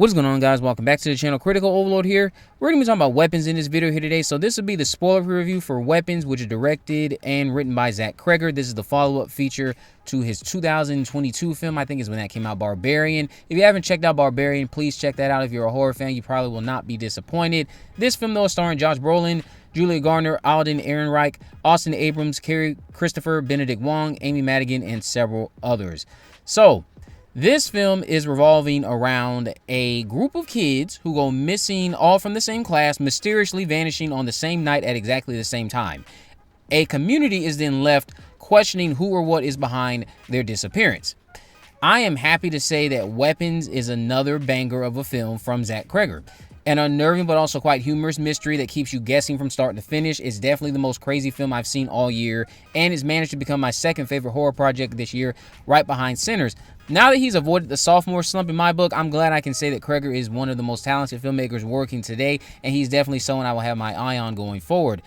What is going on, guys? Welcome back to the channel. Critical Overlord here. We're going to be talking about weapons in this video here today. So this will be the spoiler review for Weapons, which is directed and written by Cregger. This is the follow-up feature to his 2022 film. I think is when that came out, Barbarian. If you haven't checked out Barbarian, please check that out. If you're a horror fan, you probably will not be disappointed. This film, though, is starring Josh Brolin, Julia Garner, Alden Ehrenreich, Austin Abrams, Carrie Christopher, Benedict Wong, Amy Madigan, and several others. So this film is revolving around a group of kids who go missing all from the same class, mysteriously vanishing on the same night at exactly the same time. A community is then left questioning who or what is behind their disappearance. I am happy to say that Weapons is another banger of a film from Cregger. An unnerving but also quite humorous mystery that keeps you guessing from start to finish. It's definitely the most crazy film I've seen all year, and has managed to become my second favorite horror project this year, right behind Sinners. Now that he's avoided the sophomore slump in my book, I'm glad I can say that Cregger is one of the most talented filmmakers working today, and he's definitely someone I will have my eye on going forward.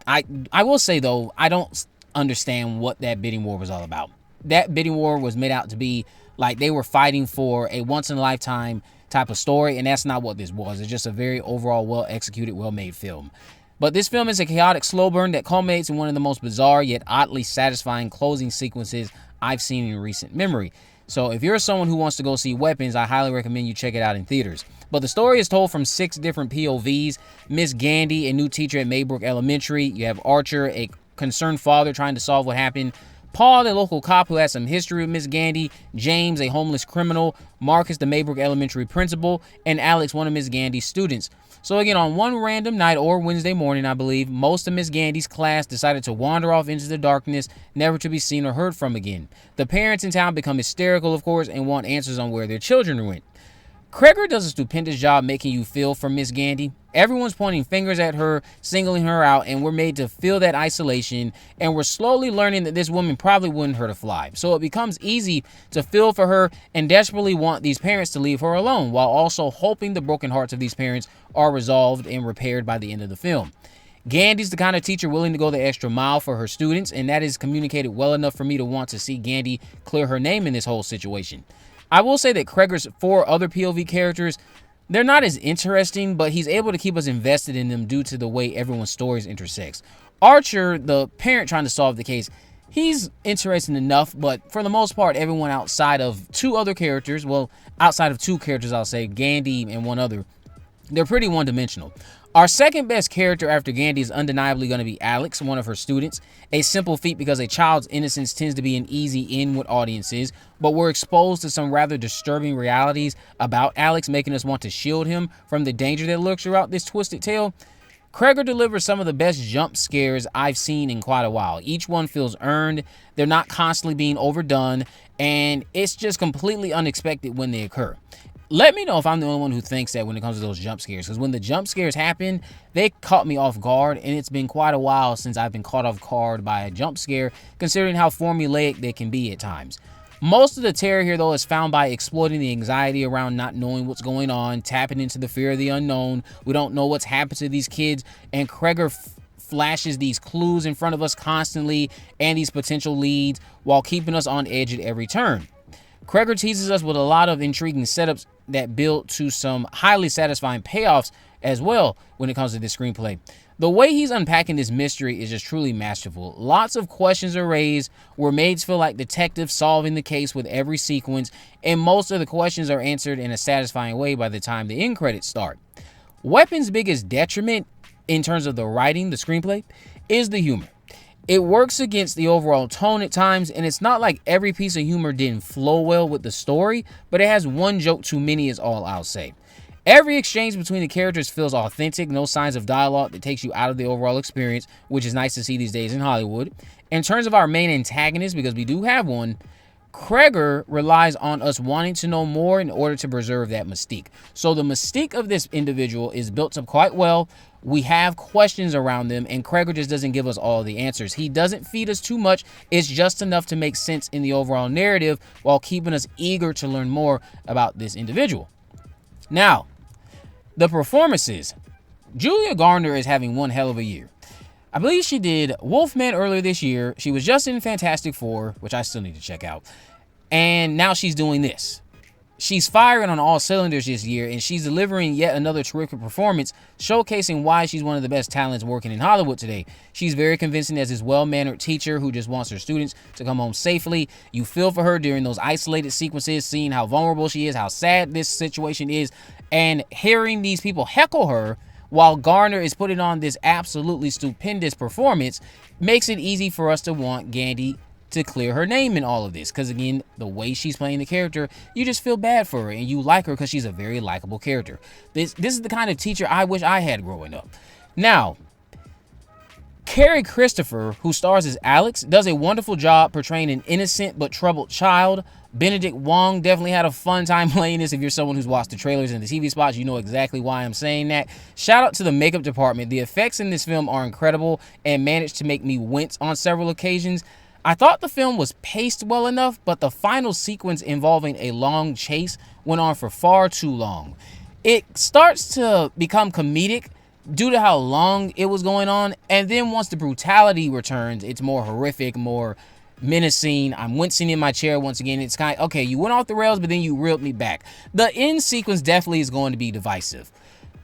I will say, though, I don't understand what that bidding war was all about. That bidding war was made out to be like they were fighting for a once-in-a-lifetime type of story, and that's not what this was. It's just a very overall well-executed, well-made film. But this film is a chaotic slow burn that culminates in one of the most bizarre yet oddly satisfying closing sequences I've seen in recent memory. So if you're someone who wants to go see Weapons, I highly recommend you check it out in theaters. But the story is told from 6 different POVs. Miss Gandy, a new teacher at Maybrook Elementary. You have Archer, a concerned father trying to solve what happened. Paul, the local cop who has some history with Miss Gandy. James, a homeless criminal. Marcus, the Maybrook Elementary principal. And Alex, one of Miss Gandy's students. So again, on one random night, or Wednesday morning, I believe, most of Miss Gandy's class decided to wander off into the darkness, never to be seen or heard from again. The parents in town become hysterical, of course, and want answers on where their children went. Cregger does a stupendous job making you feel for Miss Gandy. Everyone's pointing fingers at her, singling her out, and we're made to feel that isolation, and we're slowly learning that this woman probably wouldn't hurt a fly. So it becomes easy to feel for her and desperately want these parents to leave her alone, while also hoping the broken hearts of these parents are resolved and repaired by the end of the film. Gandy's the kind of teacher willing to go the extra mile for her students, and that is communicated well enough for me to want to see Gandy clear her name in this whole situation. I will say that Cregger's 4 other POV characters, they're not as interesting, but he's able to keep us invested in them due to the way everyone's stories intersects. Archer, the parent trying to solve the case, he's interesting enough, but for the most part, everyone outside of 2 other characters, well, outside of 2 characters, I'll say, Gandy and one other, they're pretty one-dimensional. Our second best character after Gandy is undeniably going to be Alex, one of her students. A simple feat because a child's innocence tends to be an easy in with audiences, but we're exposed to some rather disturbing realities about Alex, making us want to shield him from the danger that lurks throughout this twisted tale. Cregger delivers some of the best jump scares I've seen in quite a while. Each one feels earned, they're not constantly being overdone, and it's just completely unexpected when they occur. Let me know if I'm the only one who thinks that when it comes to those jump scares, because when the jump scares happen, they caught me off guard, and it's been quite a while since I've been caught off guard by a jump scare, considering how formulaic they can be at times. Most of the terror here, though, is found by exploiting the anxiety around not knowing what's going on, tapping into the fear of the unknown. We don't know what's happened to these kids, and Cregger flashes these clues in front of us constantly and these potential leads while keeping us on edge at every turn. Cregger teases us with a lot of intriguing setups that build to some highly satisfying payoffs as well when it comes to this screenplay. The way he's unpacking this mystery is just truly masterful. Lots of questions are raised. We're made to feel like detectives solving the case with every sequence, and most of the questions are answered in a satisfying way by the time the end credits start. Weapons' biggest detriment in terms of the writing, the screenplay, is the humor. It works against the overall tone at times, and it's not like every piece of humor didn't flow well with the story, but it has one joke too many is all I'll say. Every exchange between the characters feels authentic, no signs of dialogue that takes you out of the overall experience, which is nice to see these days in Hollywood. In terms of our main antagonist, because we do have one, Cregger relies on us wanting to know more in order to preserve that mystique. So the mystique of this individual is built up quite well. We have questions around them, and Cregger just doesn't give us all the answers. He doesn't feed us too much. It's just enough to make sense in the overall narrative while keeping us eager to learn more about this individual. Now, the performances. Julia Garner is having one hell of a year. I believe she did Wolfman earlier this year. She was just in Fantastic Four, which I still need to check out. And now she's doing this. She's firing on all cylinders this year, and she's delivering yet another terrific performance, showcasing why she's one of the best talents working in Hollywood today. She's very convincing as this well-mannered teacher who just wants her students to come home safely. You feel for her during those isolated sequences, seeing how vulnerable she is, how sad this situation is, and hearing these people heckle her while Garner is putting on this absolutely stupendous performance makes it easy for us to want Gandhi to clear her name in all of this, because again, the way she's playing the character, you just feel bad for her and you like her because she's a very likable character. This is the kind of teacher I wish I had growing up. Now, Carrie Christopher, who stars as Alex, does a wonderful job portraying an innocent but troubled child. Benedict Wong definitely had a fun time playing this. If you're someone who's watched the trailers and the TV spots, you know exactly why I'm saying that. Shout out to the makeup department. The effects in this film are incredible and managed to make me wince on several occasions. I thought the film was paced well enough, but the final sequence involving a long chase went on for far too long. It starts to become comedic due to how long it was going on, and then once the brutality returns, it's more horrific, more menacing. I'm wincing in my chair once again. It's kind of, okay, you went off the rails, but then you reeled me back. The end sequence definitely is going to be divisive.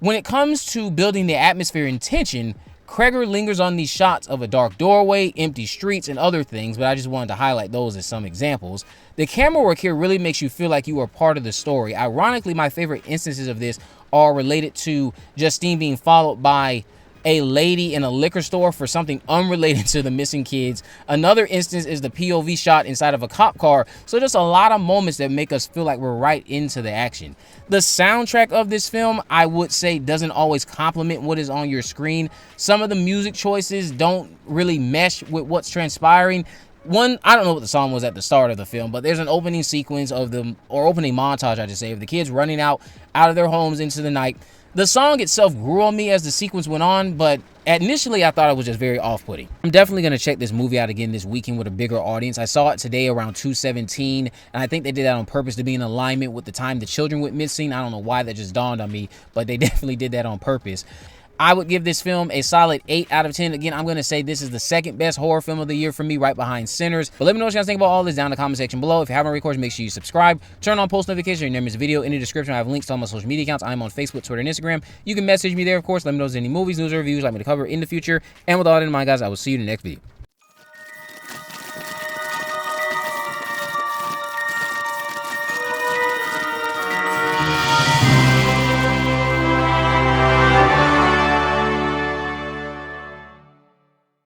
When it comes to building the atmosphere and tension, Cregger lingers on these shots of a dark doorway, empty streets, and other things, but I just wanted to highlight those as some examples. The camera work here really makes you feel like you are part of the story. Ironically, my favorite instances of this are related to Justine being followed by a lady in a liquor store for something unrelated to the missing kids. Another instance is the POV shot inside of a cop car. So just a lot of moments that make us feel like we're right into the action. The soundtrack of this film, I would say, doesn't always complement what is on your screen. Some of the music choices don't really mesh with what's transpiring. One, I don't know what the song was at the start of the film, but there's an opening sequence of them, or opening montage, I should say, of the kids running out of their homes into the night. The song itself grew on me as the sequence went on, but initially I thought it was just very off-putting. I'm definitely going to check this movie out again this weekend with a bigger audience. I saw it today around 2:17, and I think they did that on purpose to be in alignment with the time the children went missing. I don't know why that just dawned on me, but they definitely did that on purpose. I would give this film a solid 8 out of 10. Again, I'm going to say this is the second best horror film of the year for me, right behind Sinners. But let me know what you guys think about all this down in the comment section below. If you haven't already, of course, make sure you subscribe, turn on post notifications, so you never miss a video. In the description, I have links to all my social media accounts. I'm on Facebook, Twitter, and Instagram. You can message me there, of course. Let me know if there's any movies, news, or reviews you'd like me to cover in the future. And with all that in mind, guys, I will see you in the next video.